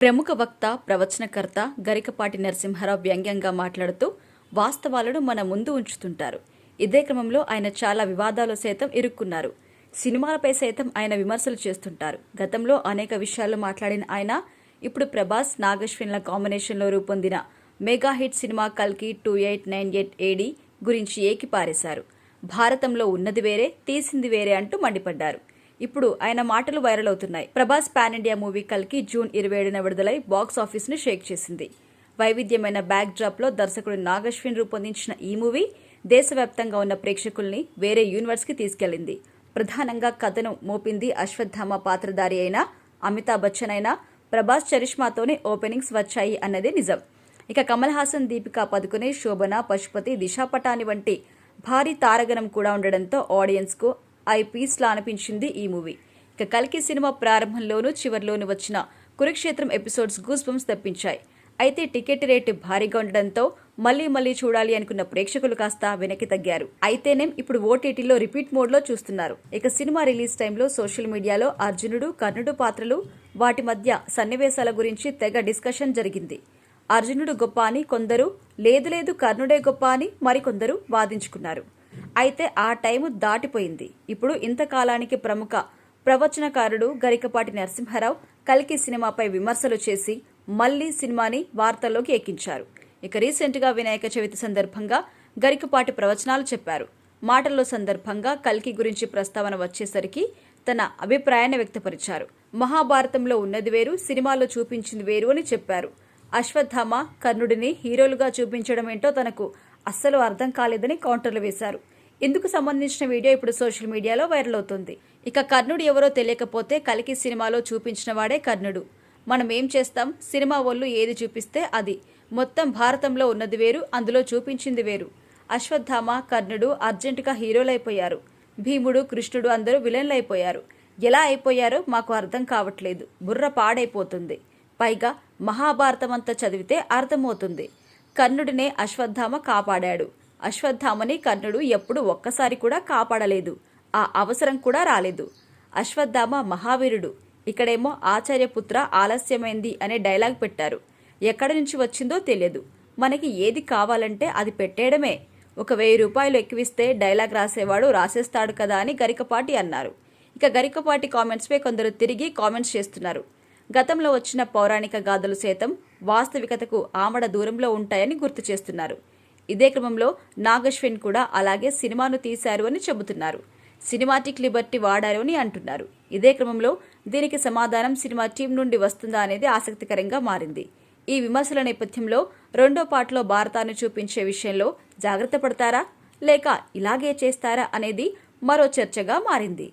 ప్రముఖ వక్త, ప్రవచనకర్త గరికపాటి నరసింహారావు వ్యంగ్యంగా మాట్లాడుతూ వాస్తవాలను మన ముందు ఉంచుతుంటారు. ఇదే క్రమంలో ఆయన చాలా వివాదాలు సైతం ఇరుక్కున్నారు. సినిమాలపై సైతం ఆయన విమర్శలు చేస్తుంటారు. గతంలో అనేక విషయాల్లో మాట్లాడిన ఆయన ఇప్పుడు ప్రభాస్, నాగశ్విన్ల కాంబినేషన్లో రూపొందిన మెగా హిట్ సినిమా కల్కి 2898 AD గురించి ఏకిపారేశారు. భారతంలో ఉన్నది వేరే, తీసింది వేరే అంటూ మండిపడ్డారు. ఇప్పుడు ఆయన మాటలు వైరల్ అవుతున్నాయి. ప్రభాస్ పాన్ ఇండియా మూవీ కల్కి జూన్ 27న విడుదలై బాక్స్ ఆఫీస్ ను షేక్ చేసింది. వైవిధ్యమైన బ్యాక్ డ్రాప్ లో దర్శకుడు నాగశ్విన్ రూపొందించిన ఈ మూవీ దేశవ్యాప్తంగా ఉన్న ప్రేక్షకుల్ని వేరే యూనివర్స్ కి తీసుకెళ్లింది. ప్రధానంగా కథను మోపింది అశ్వత్థామ పాత్రధారి అయిన అమితాబ్ బచ్చన్ అయినా ప్రభాస్ చరిష్మాతోనే ఓపెనింగ్స్ వచ్చాయి అన్నదే నిజం. ఇక కమల్ హాసన్, దీపికా పదుకునే, శోభన, పశుపతి, దిశా పటాని వంటి భారీ తారగణం కూడా ఉండడంతో ఆడియన్స్ కు ఐ పీస్లా అనిపించింది ఈ మూవీ. ఇక కల్కి సినిమా ప్రారంభంలోనూ చివర్లోనూ వచ్చిన కురుక్షేత్రం ఎపిసోడ్స్ గూస్ బంప్స్ తెప్పించాయి. అయితే టికెట్ రేటు భారీగా ఉండడంతో మళ్లీ చూడాలి అనుకున్న ప్రేక్షకులు కాస్త వెనక్కి తగ్గారు. అయితేనేం ఇప్పుడు ఓటీటీలో రిపీట్ మోడ్ లో చూస్తున్నారు. ఇక సినిమా రిలీజ్ టైంలో సోషల్ మీడియాలో అర్జునుడు, కర్ణుడు పాత్రలు, వాటి మధ్య సన్నివేశాల గురించి తెగ డిస్కషన్ జరిగింది. అర్జునుడు గొప్ప అని కొందరు, లేదు కర్ణుడే గొప్ప అని మరికొందరు వాదించుకున్నారు. అయితే ఆ టైము దాటిపోయింది. ఇప్పుడు ఇంతకాలానికి ప్రముఖ ప్రవచనకారుడు గరికపాటి నరసింహారావు కల్కి సినిమాపై విమర్శలు చేసి మళ్లీ సినిమాని వార్తల్లోకి ఎక్కించారు. ఇక రీసెంట్గా వినాయక చవితి సందర్భంగా గరికపాటి ప్రవచనాలు చెప్పారు. మాటల్లో సందర్భంగా కల్కి గురించి ప్రస్తావన వచ్చేసరికి తన అభిప్రాయాన్ని వ్యక్తపరిచారు. మహాభారతంలో ఉన్నది వేరు, సినిమాలో చూపించింది వేరు అని చెప్పారు. అశ్వత్థామ, కర్ణుడిని హీరోలుగా చూపించడం ఏంటో తనకు అస్సలు అర్థం కాలేదని కౌంటర్లు వేశారు. ఇందుకు సంబంధించిన వీడియో ఇప్పుడు సోషల్ మీడియాలో వైరల్ అవుతోంది. ఇక కర్ణుడు ఎవరో తెలియకపోతే కల్కి సినిమాలో చూపించిన వాడే కర్ణుడు. మనం ఏం చేస్తాం? సినిమా వాళ్ళు ఏది చూపిస్తే అది. మొత్తం భారతంలో ఉన్నది వేరు, అందులో చూపించింది వేరు. అశ్వత్థామ, కర్ణుడు అర్జెంటుగా హీరోలైపోయారు. భీముడు, కృష్ణుడు అందరూ విలన్లైపోయారు. ఎలా అయిపోయారో మాకు అర్థం కావట్లేదు. బుర్ర పాడైపోతుంది. పైగా మహాభారతమంతా చదివితే అర్థమవుతుంది. కర్ణుడినే అశ్వత్థామ కాపాడాడు. అశ్వత్థామని కర్ణుడు ఎప్పుడు ఒక్కసారి కూడా కాపాడలేదు. ఆ అవసరం కూడా రాలేదు. అశ్వత్థామ మహావీరుడు. ఇక్కడేమో ఆచార్యపుత్ర ఆలస్యమైంది అనే డైలాగ్ పెట్టారు. ఎక్కడి నుంచి వచ్చిందో తెలియదు. మనకి ఏది కావాలంటే అది పెట్టేయడమే. ఒక 1000 రూపాయలు ఎక్కువిస్తే డైలాగ్ రాసేవాడు రాసేస్తాడు కదా అని గరికపాటి అన్నారు. ఇక గరికపాటి కామెంట్స్పై కొందరు తిరిగి కామెంట్స్ చేస్తున్నారు. గతంలో వచ్చిన పౌరాణిక గాథలు సైతం వాస్తవికతకు ఆమడ దూరంలో ఉంటాయని గుర్తు చేస్తున్నారు. ఇదే క్రమంలో నాగశ్విన్ కూడా అలాగే సినిమాను తీశారు అని చెబుతున్నారు. సినిమాటిక్ లిబర్టీ వాడారు అని అంటున్నారు. ఇదే క్రమంలో దీనికి సమాధానం సినిమా టీం నుండి వస్తుందా అనేది ఆసక్తికరంగా మారింది. ఈ విమర్శల నేపథ్యంలో రెండో పార్ట్లో భారతాన్ని చూపించే విషయంలో జాగ్రత్త పడతారా లేక ఇలాగే చేస్తారా అనేది మరో చర్చగా మారింది.